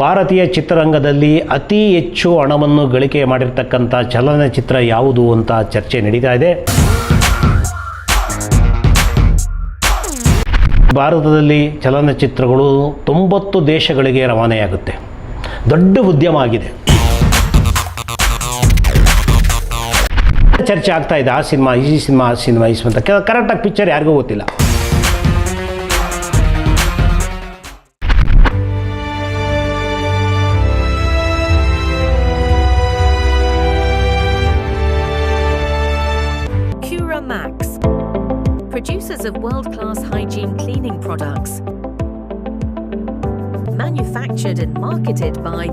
ಭಾರತೀಯ ಚಿತ್ರರಂಗದಲ್ಲಿ ಅತಿ ಹೆಚ್ಚು ಹಣವನ್ನು ಗಳಿಕೆ ಮಾಡಿರ್ತಕ್ಕಂಥ ಚಲನಚಿತ್ರ ಯಾವುದು ಅಂತ ಚರ್ಚೆ ನಡೀತಾ ಇದೆ. ಭಾರತದಲ್ಲಿ ಚಲನಚಿತ್ರಗಳು 90 ದೇಶಗಳಿಗೆ ರವಾನೆಯಾಗುತ್ತೆ. ದೊಡ್ಡ ಉದ್ಯಮ ಆಗಿದೆ. ಚರ್ಚೆ ಆಗ್ತಾ ಇದೆ, ಆ ಸಿನಿಮಾ ಈ ಸಿನಿಮಾ ಆ ಸಿನಿಮಾ ಈ ಸಿನಿಮಾ ಅಂತ. ಕರೆಕ್ಟಾಗಿ ಪಿಕ್ಚರ್ ಯಾರಿಗೂ ಗೊತ್ತಿಲ್ಲ. Max, producers of world-class hygiene cleaning products, manufactured and marketed by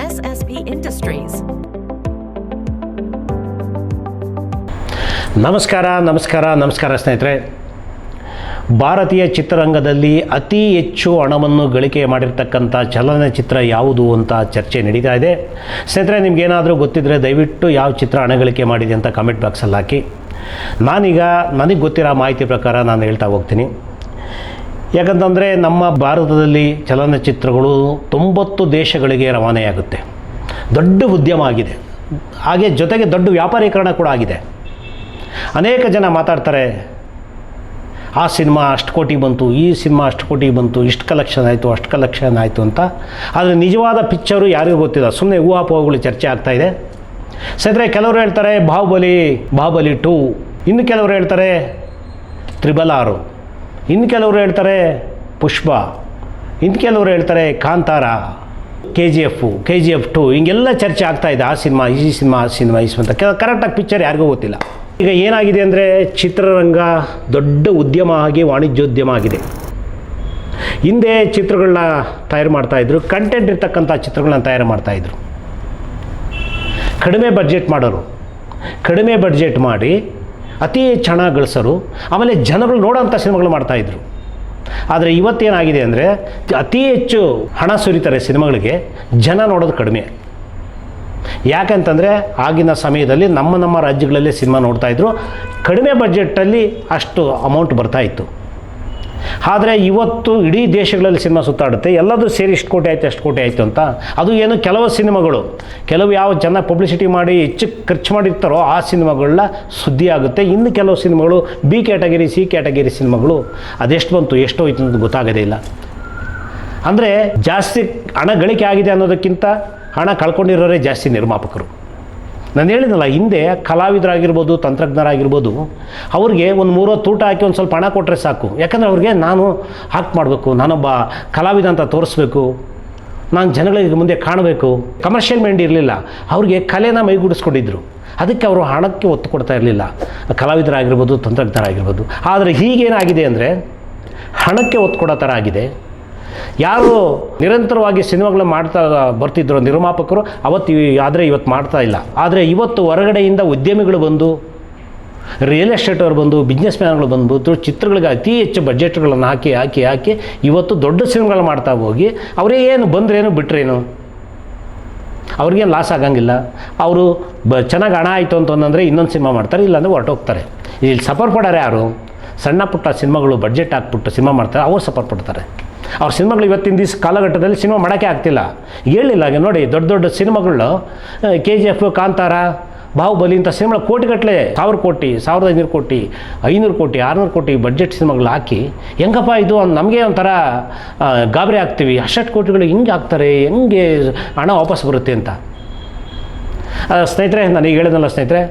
SSP Industries. ನಮಸ್ಕಾರ ಸ್ನೇಹಿತರೆ. ಭಾರತೀಯ ಚಿತ್ರರಂಗದಲ್ಲಿ ಅತಿ ಹೆಚ್ಚು ಹಣವನ್ನು ಗಳಿಕೆ ಮಾಡಿರ್ತಕ್ಕಂಥ ಚಲನಚಿತ್ರ ಯಾವುದು ಅಂತ ಚರ್ಚೆ ನಡೀತಾ ಇದೆ. ಸ್ನೇಹಿತರೆ, ನಿಮಗೇನಾದರೂ ಗೊತ್ತಿದ್ದರೆ ದಯವಿಟ್ಟು ಯಾವ ಚಿತ್ರ ಹಣ ಗಳಿಕೆ ಮಾಡಿದೆ ಅಂತ ಕಮೆಂಟ್ ಬಾಕ್ಸಲ್ಲಿ ಹಾಕಿ. ನಾನೀಗ ನನಗೆ ಗೊತ್ತಿರೋ ಮಾಹಿತಿ ಪ್ರಕಾರ ನಾನು ಹೇಳ್ತಾ ಹೋಗ್ತೀನಿ. ಯಾಕಂತಂದರೆ ನಮ್ಮ ಭಾರತದಲ್ಲಿ ಚಲನಚಿತ್ರಗಳು 90 ದೇಶಗಳಿಗೆ ರವಾನೆಯಾಗುತ್ತೆ. ದೊಡ್ಡ ಉದ್ಯಮ ಆಗಿದೆ. ಹಾಗೆ ಜೊತೆಗೆ ದೊಡ್ಡ ವ್ಯಾಪಾರೀಕರಣ ಕೂಡ ಆಗಿದೆ. ಅನೇಕ ಜನ ಮಾತಾಡ್ತಾರೆ, ಆ ಸಿನಿಮಾ ಅಷ್ಟು ಕೋಟಿ ಬಂತು, ಈ ಸಿನಿಮಾ ಅಷ್ಟು ಕೋಟಿ ಬಂತು, ಇಷ್ಟು ಕಲೆಕ್ಷನ್ ಆಯಿತು, ಅಷ್ಟು ಕಲೆಕ್ಷನ್ ಆಯಿತು ಅಂತ. ಆದರೆ ನಿಜವಾದ ಪಿಕ್ಚರು ಯಾರಿಗೂ ಗೊತ್ತಿಲ್ಲ. ಸುಮ್ಮನೆ ಊಹಾಪೋಹಗಳು ಚರ್ಚೆ ಆಗ್ತಾಯಿದೆ. ಸ್ನೇಹಿತರೆ, ಕೆಲವರು ಹೇಳ್ತಾರೆ ಬಾಹುಬಲಿ 2, ಇನ್ನು ಕೆಲವರು ಹೇಳ್ತಾರೆ 666, ಇನ್ನು ಕೆಲವರು ಹೇಳ್ತಾರೆ ಪುಷ್ಪ, ಇನ್ನು ಕೆಲವರು ಹೇಳ್ತಾರೆ ಕಾಂತಾರ, KGF 2, ಹಿಂಗೆಲ್ಲ ಚರ್ಚೆ ಆಗ್ತಾಯಿದೆ. ಆ ಸಿನಿಮಾ ಈ ಸಿನಿಮಾ ಆ ಸಿನಿಮಾ ಈ ಸಿನಿಮಾ ಅಂತ. ಕರೆಕ್ಟಾಗಿ ಪಿಕ್ಚರ್ ಯಾರಿಗೂ ಗೊತ್ತಿಲ್ಲ. ಈಗ ಏನಾಗಿದೆ ಅಂದರೆ, ಚಿತ್ರರಂಗ ದೊಡ್ಡ ಉದ್ಯಮ ಆಗಿ ವಾಣಿಜ್ಯೋದ್ಯಮ ಆಗಿದೆ. ಹಿಂದೆ ಚಿತ್ರಗಳನ್ನ ತಯಾರು ಮಾಡ್ತಾಯಿದ್ರು, ಕಂಟೆಂಟ್ ಇರ್ತಕ್ಕಂಥ ಚಿತ್ರಗಳನ್ನ ತಯಾರು ಮಾಡ್ತಾಯಿದ್ರು. ಕಡಿಮೆ ಬಡ್ಜೆಟ್ ಮಾಡೋರು, ಕಡಿಮೆ ಬಡ್ಜೆಟ್ ಮಾಡಿ ಅತಿ ಹೆಚ್ಚು ಹಣ ಗಳಿಸೋರು, ಆಮೇಲೆ ಜನಗಳು ನೋಡೋಂಥ ಸಿನಿಮಾಗಳು ಮಾಡ್ತಾಯಿದ್ರು. ಆದರೆ ಇವತ್ತೇನಾಗಿದೆ ಅಂದರೆ, ಅತಿ ಹೆಚ್ಚು ಹಣ ಸುರಿತಾರೆ ಸಿನಿಮಾಗಳಿಗೆ, ಜನ ನೋಡೋದು ಕಡಿಮೆ. ಯಾಕಂತಂದರೆ ಆಗಿನ ಸಮಯದಲ್ಲಿ ನಮ್ಮ ರಾಜ್ಯಗಳಲ್ಲೇ ಸಿನಿಮಾ ನೋಡ್ತಾಯಿದ್ರು. ಕಡಿಮೆ ಬಡ್ಜೆಟ್ಟಲ್ಲಿ ಅಷ್ಟು ಅಮೌಂಟ್ ಬರ್ತಾಯಿತ್ತು. ಆದರೆ ಇವತ್ತು ಇಡೀ ದೇಶಗಳಲ್ಲಿ ಸಿನಿಮಾ ಸುತ್ತಾಡುತ್ತೆ. ಎಲ್ಲದೂ ಸೇರಿ ಇಷ್ಟು ಕೋಟಿ ಆಯಿತು ಅಷ್ಟು ಕೋಟಿ ಆಯಿತು ಅಂತ. ಅದು ಏನು ಕೆಲವು ಸಿನಿಮಾಗಳು, ಕೆಲವು ಯಾವ ಜನ ಪಬ್ಲಿಸಿಟಿ ಮಾಡಿ ಹೆಚ್ಚು ಖರ್ಚು ಮಾಡಿರ್ತಾರೋ ಆ ಸಿನಿಮಾಗಳನ್ನ ಸುದ್ದಿ ಆಗುತ್ತೆ. ಇನ್ನು ಕೆಲವು ಸಿನಿಮಾಗಳು B ಕ್ಯಾಟಗರಿ C ಕ್ಯಾಟಗರಿ ಸಿನಿಮಾಗಳು ಅದೆಷ್ಟು ಬಂತು ಎಷ್ಟು ಹೋಯ್ತು ಅಂತ ಗೊತ್ತಾಗೋದೇ ಇಲ್ಲ. ಅಂದರೆ ಜಾಸ್ತಿ ಹಣ ಗಳಿಕೆ ಆಗಿದೆ ಅನ್ನೋದಕ್ಕಿಂತ ಹಣ ಕಳ್ಕೊಂಡಿರೋರೇ ಜಾಸ್ತಿ ನಿರ್ಮಾಪಕರು. ನಾನು ಹೇಳಿದ್ನಲ್ಲ, ಹಿಂದೆ ಕಲಾವಿದರಾಗಿರ್ಬೋದು, ತಂತ್ರಜ್ಞರಾಗಿರ್ಬೋದು, ಅವ್ರಿಗೆ ಒಂದು 3 ಹೊತ್ತು ಊಟ ಹಾಕಿ ಒಂದು ಸ್ವಲ್ಪ ಹಣ ಕೊಟ್ಟರೆ ಸಾಕು. ಯಾಕಂದರೆ ಅವ್ರಿಗೆ ನಾನು ಆಕ್ಟ್ ಮಾಡಬೇಕು, ನಾನೊಬ್ಬ ಕಲಾವಿದ ಅಂತ ತೋರಿಸ್ಬೇಕು, ನಾನು ಜನಗಳಿಗೆ ಮುಂದೆ ಕಾಣಬೇಕು. ಕಮರ್ಷಿಯಲ್ ಮೈಂಡ್ ಇರಲಿಲ್ಲ. ಅವ್ರಿಗೆ ಕಲೆನ ಮೈಗೂಡಿಸ್ಕೊಂಡಿದ್ರು. ಅದಕ್ಕೆ ಅವರು ಹಣಕ್ಕೆ ಒತ್ತು ಕೊಡ್ತಾ ಇರಲಿಲ್ಲ, ಕಲಾವಿದರಾಗಿರ್ಬೋದು, ತಂತ್ರಜ್ಞರಾಗಿರ್ಬೋದು. ಆದರೆ ಹೀಗೇನಾಗಿದೆ ಅಂದರೆ, ಹಣಕ್ಕೆ ಒತ್ತು ಕೊಡೋ ಥರ ಆಗಿದೆ. ಯಾರು ನಿರಂತರವಾಗಿ ಸಿನಿಮಾಗಳನ್ನ ಮಾಡ್ತಾ ಬರ್ತಿದ್ರು ನಿರ್ಮಾಪಕರು, ಆದರೆ ಇವತ್ತು ಮಾಡ್ತಾ ಇಲ್ಲ. ಆದರೆ ಇವತ್ತು ಹೊರಗಡೆಯಿಂದ ಉದ್ಯಮಿಗಳು ಬಂದು, ರಿಯಲ್ ಎಸ್ಟೇಟ್ ಅವ್ರು ಬಂದು, ಬಿಸ್ನೆಸ್ ಮ್ಯಾನ್ಗಳು ಬಂದು ಚಿತ್ರಗಳಿಗೆ ಅತಿ ಹೆಚ್ಚು ಬಡ್ಜೆಟ್ಗಳನ್ನು ಹಾಕಿ ಇವತ್ತು ದೊಡ್ಡ ಸಿನಿಮಾಗಳು ಮಾಡ್ತಾ ಹೋಗಿ ಅವರೇ ಏನು ಬಂದ್ರೇನು ಬಿಟ್ರೇನು ಅವ್ರಿಗೇನು ಲಾಸ್ ಆಗಂಗಿಲ್ಲ. ಅವರು ಚೆನ್ನಾಗಿ ಹಣ ಆಯಿತು ಅಂತಂದರೆ ಇನ್ನೊಂದು ಸಿನಿಮಾ ಮಾಡ್ತಾರೆ, ಇಲ್ಲಾಂದರೆ ಹೊರಟೋಗ್ತಾರೆ. ಇಲ್ಲಿ ಸಫರ್ ಪಡೋರು ಯಾರು? ಸಣ್ಣ ಪುಟ್ಟ ಸಿನಿಮಾಗಳು ಬಡ್ಜೆಟ್ ಹಾಕ್ಬಿಟ್ಟು ಸಿನಿಮಾ ಮಾಡ್ತಾರೆ, ಅವ್ರು ಸಫರ್ ಪಡ್ತಾರೆ. ಅವ್ರ ಸಿನಿಮಾಗಳು ಇವತ್ತಿನ ದಿವಸ ಕಾಲಘಟ್ಟದಲ್ಲಿ ಸಿನಿಮಾ ಮಾಡೋಕ್ಕೆ ಆಗ್ತಿಲ್ಲ. ಹೇಳಿಲ್ಲ ನೋಡಿ, ದೊಡ್ಡ ಸಿನಿಮಾಗಳು KGF, ಕಾಂತಾರ, ಬಾಹುಬಲಿ ಇಂಥ ಸಿನಿಮಾ ಕೋಟಿಗಟ್ಟಲೆ, 1000 ಕೋಟಿ, 1500 ಕೋಟಿ, 500 ಕೋಟಿ, 600 ಕೋಟಿ ಬಡ್ಜೆಟ್ ಸಿನಿಮಾಗಳು ಹಾಕಿ ಹೆಂಗಪ್ಪ ಇದು ನಮಗೆ ಒಂಥರ ಗಾಬರಿ ಆಗ್ತೀವಿ. ಅಷ್ಟು ಕೋಟಿಗಳು ಹಿಂಗೆ ಆಗ್ತಾರೆ, ಹೆಂಗೆ ಹಣ ವಾಪಸ್ ಬರುತ್ತೆ ಅಂತ. ಸ್ನೇಹಿತರೆ, ನನಗೆ ಹೇಳಿದ್ನಲ್ಲ ಸ್ನೇಹಿತರೆ,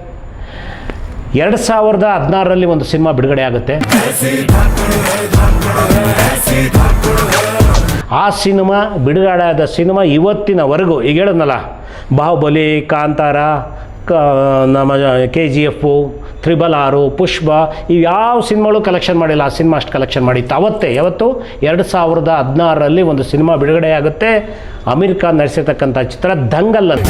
2016ರಲ್ಲಿ ಒಂದು ಸಿನಿಮಾ ಬಿಡುಗಡೆ ಆಗುತ್ತೆ. ಆ ಸಿನಿಮಾ ಬಿಡುಗಡೆ ಆದ ಸಿನಿಮಾ ಇವತ್ತಿನವರೆಗೂ, ಈಗ ಹೇಳಿದ್ನಲ್ಲ, ಬಾಹುಬಲಿ, ಕಾಂತಾರ, ನಮ್ಮ KGF, 666, ಪುಷ್ಪ, ಇವು ಯಾವ ಸಿನಿಮಾಗಳು ಕಲೆಕ್ಷನ್ ಮಾಡಿಲ್ಲ. ಆ ಸಿನಿಮಾ ಅಷ್ಟು ಕಲೆಕ್ಷನ್ ಮಾಡಿತ್ತು. ಯಾವತ್ತು 2016ರಲ್ಲಿ ಒಂದು ಸಿನಿಮಾ ಬಿಡುಗಡೆ ಆಗುತ್ತೆ. ಅಮೀರ್ ಖಾನ್ ನಡೆಸಿರ್ತಕ್ಕಂಥ ಚಿತ್ರ ದಂಗಲ್ ಅಂತ.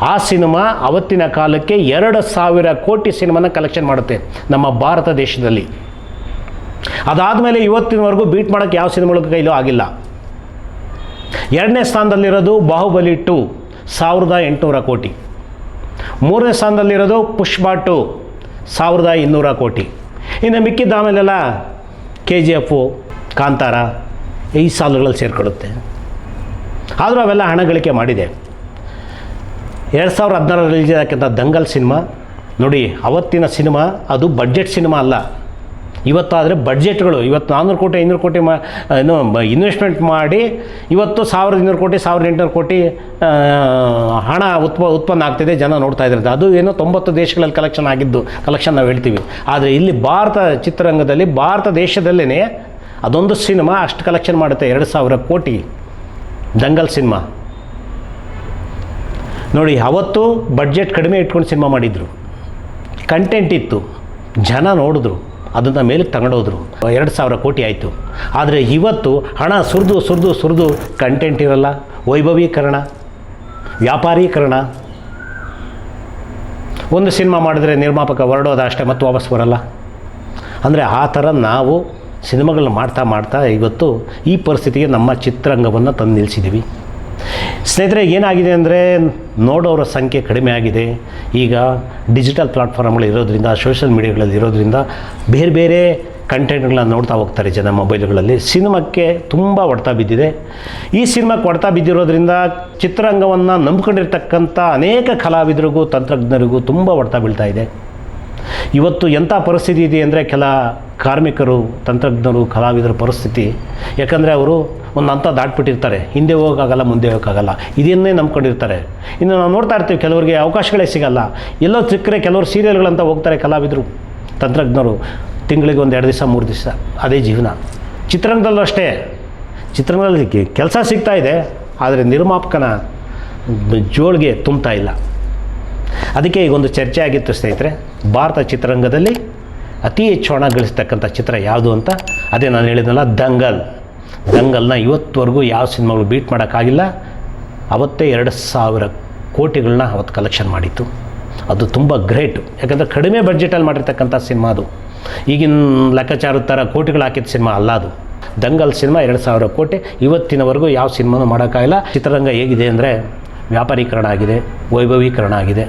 ಆ ಸಿನಿಮಾ ಅವತ್ತಿನ ಕಾಲಕ್ಕೆ 2000 ಕೋಟಿ ಸಿನಿಮಾನ ಕಲೆಕ್ಷನ್ ಮಾಡುತ್ತೆ ನಮ್ಮ ಭಾರತ ದೇಶದಲ್ಲಿ. ಅದಾದಮೇಲೆ ಇವತ್ತಿನವರೆಗೂ ಬೀಟ್ ಮಾಡೋಕ್ಕೆ ಯಾವ ಸಿನಿಮಾಗಳ ಕೈಲೂ ಆಗಿಲ್ಲ. 2ನೇ ಸ್ಥಾನದಲ್ಲಿರೋದು ಬಾಹುಬಲಿ 2, 1800 ಕೋಟಿ. 3ನೇ ಸ್ಥಾನದಲ್ಲಿರೋದು ಪುಷ್ಪ 2, 1200 ಕೋಟಿ. ಇನ್ನು ಮಿಕ್ಕಿದ್ದ ಆಮೇಲೆಲ್ಲ KGF, ಕಾಂತಾರ ಈ ಸಾಲುಗಳಲ್ಲಿ ಸೇರಿಕೊಳ್ಳುತ್ತೆ. ಆದರೂ ಅವೆಲ್ಲ ಹಣ ಗಳಿಕೆ ಮಾಡಿದೆ. 2016 ರಿಲೀಸ್ ಆಗಿದ್ದ ದಂಗಲ್ ಸಿನಿಮಾ ನೋಡಿ, ಅವತ್ತಿನ ಸಿನಿಮಾ ಅದು ಬಡ್ಜೆಟ್ ಸಿನಿಮಾ ಅಲ್ಲ. ಇವತ್ತಾದರೆ ಬಡ್ಜೆಟ್ಗಳು, ಇವತ್ತು 400 ಕೋಟಿ 500 ಕೋಟಿ ಇನ್ವೆಸ್ಟ್ಮೆಂಟ್ ಮಾಡಿ ಇವತ್ತು 1200 ಕೋಟಿ 1800 ಕೋಟಿ ಹಣ ಉತ್ಪನ್ನ ಆಗ್ತಿದೆ, ಜನ ನೋಡ್ತಾ ಇದ್ದಾರೆ. ಅದು ಏನೋ 90 ದೇಶಗಳಲ್ಲಿ ಕಲೆಕ್ಷನ್ ನಾವು ಹೇಳ್ತೀವಿ. ಆದರೆ ಇಲ್ಲಿ ಭಾರತ ಚಿತ್ರರಂಗದಲ್ಲಿ, ಭಾರತ ದೇಶದಲ್ಲೇ ಅದೊಂದು ಸಿನಿಮಾ ಅಷ್ಟು ಕಲೆಕ್ಷನ್ ಮಾಡುತ್ತೆ, 2000 ಕೋಟಿ ದಂಗಲ್ ಸಿನಿಮಾ ನೋಡಿ. ಅವತ್ತು ಬಡ್ಜೆಟ್ ಕಡಿಮೆ ಇಟ್ಕೊಂಡು ಸಿನಿಮಾ ಮಾಡಿದರು, ಕಂಟೆಂಟ್ ಇತ್ತು, ಜನ ನೋಡಿದ್ರು, ಅದನ್ನು ಮೇಲಕ್ಕೆ ತಗೊಂಡೋದ್ರು, 2000 ಕೋಟಿ ಆಯಿತು. ಆದರೆ ಇವತ್ತು ಹಣ ಸುರಿದು ಕಂಟೆಂಟ್ ಇರಲ್ಲ, ವೈಭವೀಕರಣ, ವ್ಯಾಪಾರೀಕರಣ. ಒಂದು ಸಿನಿಮಾ ಮಾಡಿದ್ರೆ ನಿರ್ಮಾಪಕ ಹೊರಡೋದು ಅಷ್ಟೇ, ಮತ್ತು ವಾಪಸ್ ಬರಲ್ಲ. ಅಂದರೆ ಆ ಥರ ನಾವು ಸಿನಿಮಾಗಳನ್ನ ಮಾಡ್ತಾ ಇವತ್ತು ಈ ಪರಿಸ್ಥಿತಿಗೆ ನಮ್ಮ ಚಿತ್ರರಂಗವನ್ನು ತಂದು ನಿಲ್ಲಿಸಿದ್ದೀವಿ. ಸ್ನೇಹಿತರೆ, ಏನಾಗಿದೆ ಅಂದರೆ ನೋಡೋರ ಸಂಖ್ಯೆ ಕಡಿಮೆ ಆಗಿದೆ. ಈಗ ಡಿಜಿಟಲ್ ಪ್ಲಾಟ್ಫಾರ್ಮ್ಗಳು ಇರೋದ್ರಿಂದ, ಸೋಷಿಯಲ್ ಮೀಡಿಯಾಗಳಲ್ಲಿ ಇರೋದ್ರಿಂದ ಬೇರೆ ಬೇರೆ ಕಂಟೆಂಟ್ಗಳನ್ನ ನೋಡ್ತಾ ಹೋಗ್ತಾರೆ ಜನ ಮೊಬೈಲ್ಗಳಲ್ಲಿ. ಸಿನಿಮಾಕ್ಕೆ ತುಂಬ ಹೊಡೆತ ಬಿದ್ದಿದೆ. ಈ ಸಿನಿಮಾಕ್ಕೆ ಹೊಡೆತ ಬಿದ್ದಿರೋದ್ರಿಂದ ಚಿತ್ರರಂಗವನ್ನು ನಂಬ್ಕೊಂಡಿರ್ತಕ್ಕಂಥ ಅನೇಕ ಕಲಾವಿದರಿಗೂ ತಂತ್ರಜ್ಞರಿಗೂ ತುಂಬ ಹೊಡೆತ ಬೀಳ್ತಾ ಇದೆ. ಇವತ್ತು ಎಂಥ ಪರಿಸ್ಥಿತಿ ಇದೆ ಅಂದರೆ, ಕೆಲ ಕಾರ್ಮಿಕರು, ತಂತ್ರಜ್ಞರು, ಕಲಾವಿದರ ಪರಿಸ್ಥಿತಿ, ಯಾಕಂದರೆ ಅವರು ಒಂದು ಹಂತ ದಾಟ್ಬಿಟ್ಟಿರ್ತಾರೆ, ಹಿಂದೆ ಹೋಗೋಕ್ಕಾಗಲ್ಲ, ಮುಂದೆ ಹೋಗೋಕ್ಕಾಗಲ್ಲ, ಇದನ್ನೇ ನಂಬ್ಕೊಂಡಿರ್ತಾರೆ. ಇನ್ನು ನಾವು ನೋಡ್ತಾ ಇರ್ತೀವಿ, ಕೆಲವರಿಗೆ ಅವಕಾಶಗಳೇ ಸಿಗಲ್ಲ. ಎಲ್ಲೋ ಸಿಕ್ಕರೆ ಕೆಲವರು ಸೀರಿಯಲ್ಗಳಂತ ಹೋಗ್ತಾರೆ ಕಲಾವಿದರು, ತಂತ್ರಜ್ಞರು, ತಿಂಗಳಿಗೆ 1-2 ದಿವಸ 3 ದಿವಸ, ಅದೇ ಜೀವನ. ಚಿತ್ರರಂಗದಲ್ಲೂ ಅಷ್ಟೇ, ಚಿತ್ರರಂಗದಲ್ಲಿ ಕೆಲಸ ಸಿಗ್ತಾ ಇದೆ, ಆದರೆ ನಿರ್ಮಾಪಕನ ಜೋಳಿಗೆ ತುಂಬ್ತಾ ಇಲ್ಲ. ಅದಕ್ಕೆ ಈಗೊಂದು ಚರ್ಚೆ ಆಗಿತ್ತು ಸ್ನೇಹಿತರೆ, ಭಾರತ ಚಿತ್ರರಂಗದಲ್ಲಿ ಅತಿ ಹೆಚ್ಚು ಹಣ ಗಳಿಸ್ತಕ್ಕಂಥ ಚಿತ್ರ ಯಾವುದು ಅಂತ. ಅದೇ ನಾನು ಹೇಳಿದ್ನಲ್ಲ, ದಂಗಲ್ನ ಇವತ್ತುವರೆಗೂ ಯಾವ ಸಿನಿಮಾಗಳು ಬೀಟ್ ಮಾಡೋಕ್ಕಾಗಿಲ್ಲ. ಅವತ್ತೇ 2000 ಕೋಟಿಗಳನ್ನ ಅವತ್ತು ಕಲೆಕ್ಷನ್ ಮಾಡಿತ್ತು. ಅದು ತುಂಬ ಗ್ರೇಟು, ಯಾಕಂದರೆ ಕಡಿಮೆ ಬಡ್ಜೆಟಲ್ಲಿ ಮಾಡಿರ್ತಕ್ಕಂಥ ಸಿನಿಮಾ ಅದು. ಈಗಿನ ಲೆಕ್ಕಾಚಾರದ ಥರ ಕೋಟಿಗಳು ಹಾಕಿದ ಸಿನಿಮಾ ಅಲ್ಲ ಅದು. ದಂಗಲ್ ಸಿನಿಮಾ 2000 ಕೋಟಿ, ಇವತ್ತಿನವರೆಗೂ ಯಾವ ಸಿನಿಮಾನೂ ಮಾಡೋಕ್ಕಾಗಿಲ್ಲ. ಚಿತ್ರರಂಗ ಹೇಗಿದೆ ಅಂದರೆ ವ್ಯಾಪಾರೀಕರಣ ಆಗಿದೆ, ವೈಭವೀಕರಣ ಆಗಿದೆ.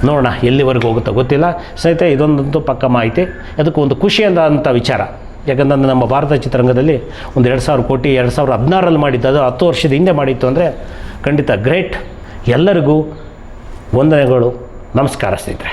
ನೋಡೋಣ ಎಲ್ಲಿವರೆಗೂ ಹೋಗುತ್ತೋ ಗೊತ್ತಿಲ್ಲ ಸ್ನೇಹಿತರೆ. ಇದೊಂದಂತೂ ಪಕ್ಕ ಮಾಹಿತಿ, ಅದಕ್ಕೆ ಒಂದು ಖುಷಿಯಾದಂಥ ವಿಚಾರ. ಯಾಕಂದರೆ ನಮ್ಮ ಭಾರತ ಚಿತ್ರರಂಗದಲ್ಲಿ ಒಂದು 2000 ಕೋಟಿ 2016ರಲ್ಲಿ ಮಾಡಿದ್ದು, ಅದು 10 ವರ್ಷದ ಹಿಂದೆ ಮಾಡಿತ್ತು ಅಂದರೆ ಖಂಡಿತ ಗ್ರೇಟ್. ಎಲ್ಲರಿಗೂ ವಂದನೆಗಳು, ನಮಸ್ಕಾರ ಸ್ನೇಹಿತರೆ.